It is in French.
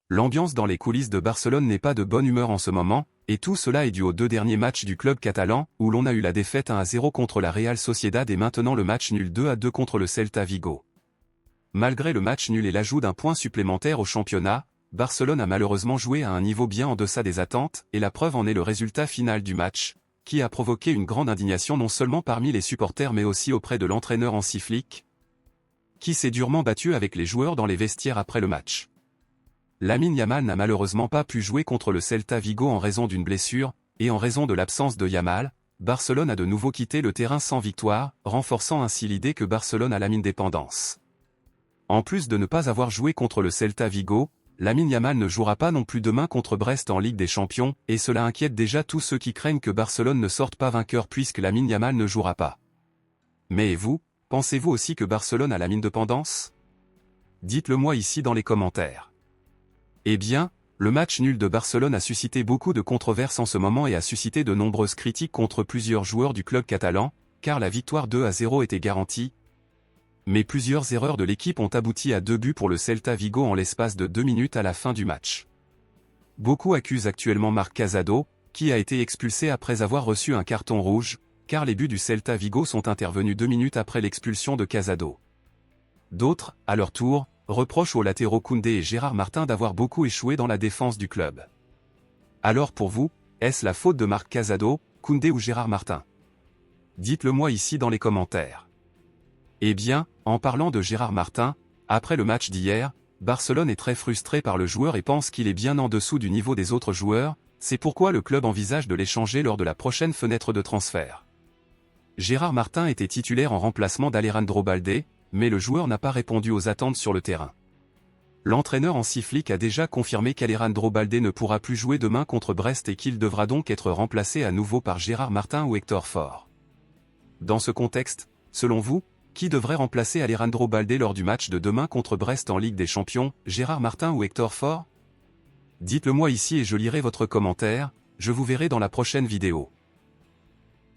L'ambiance dans les coulisses de Barcelone n'est pas de bonne humeur en ce moment, et tout cela est dû aux deux derniers matchs du club catalan, où l'on a eu la défaite 1-0 contre la Real Sociedad et maintenant le match nul 2-2 contre le Celta Vigo. Malgré le match nul et l'ajout d'un point supplémentaire au championnat, Barcelone a malheureusement joué à un niveau bien en deçà des attentes, et la preuve en est le résultat final du match, qui a provoqué une grande indignation non seulement parmi les supporters mais aussi auprès de l'entraîneur Hansi Flick, qui s'est durement battu avec les joueurs dans les vestiaires après le match. Lamine Yamal n'a malheureusement pas pu jouer contre le Celta Vigo en raison d'une blessure, et en raison de l'absence de Yamal, Barcelone a de nouveau quitté le terrain sans victoire, renforçant ainsi l'idée que Barcelone a la mine dépendance. En plus de ne pas avoir joué contre le Celta Vigo, Lamine Yamal ne jouera pas non plus demain contre Brest en Ligue des Champions, et cela inquiète déjà tous ceux qui craignent que Barcelone ne sorte pas vainqueur puisque Lamine Yamal ne jouera pas. Mais et vous, pensez-vous aussi que Barcelone a la mine dépendance? Dites-le moi ici dans les commentaires. Eh bien, le match nul de Barcelone a suscité beaucoup de controverses en ce moment et a suscité de nombreuses critiques contre plusieurs joueurs du club catalan, car la victoire 2-0 était garantie. Mais plusieurs erreurs de l'équipe ont abouti à 2 buts pour le Celta Vigo en l'espace de 2 minutes à la fin du match. Beaucoup accusent actuellement Marc Casado, qui a été expulsé après avoir reçu un carton rouge, car les buts du Celta Vigo sont intervenus 2 minutes après l'expulsion de Casado. D'autres, à leur tour, reprochent aux latéraux Koundé et Gérard Martin d'avoir beaucoup échoué dans la défense du club. Alors pour vous, est-ce la faute de Marc Casado, Koundé ou Gérard Martin? Dites-le moi ici dans les commentaires. Eh bien, en parlant de Gérard Martin, après le match d'hier, Barcelone est très frustré par le joueur et pense qu'il est bien en dessous du niveau des autres joueurs, c'est pourquoi le club envisage de l'échanger lors de la prochaine fenêtre de transfert. Gérard Martin était titulaire en remplacement d'Alejandro Balde, mais le joueur n'a pas répondu aux attentes sur le terrain. L'entraîneur Hansi Flick a déjà confirmé qu'Alejandro Balde ne pourra plus jouer demain contre Brest et qu'il devra donc être remplacé à nouveau par Gérard Martin ou Hector Ford. Dans ce contexte, selon vous, qui devrait remplacer Alejandro Balde lors du match de demain contre Brest en Ligue des Champions, Gérard Martin ou Hector Ford? Dites-le moi ici et je lirai votre commentaire, je vous verrai dans la prochaine vidéo.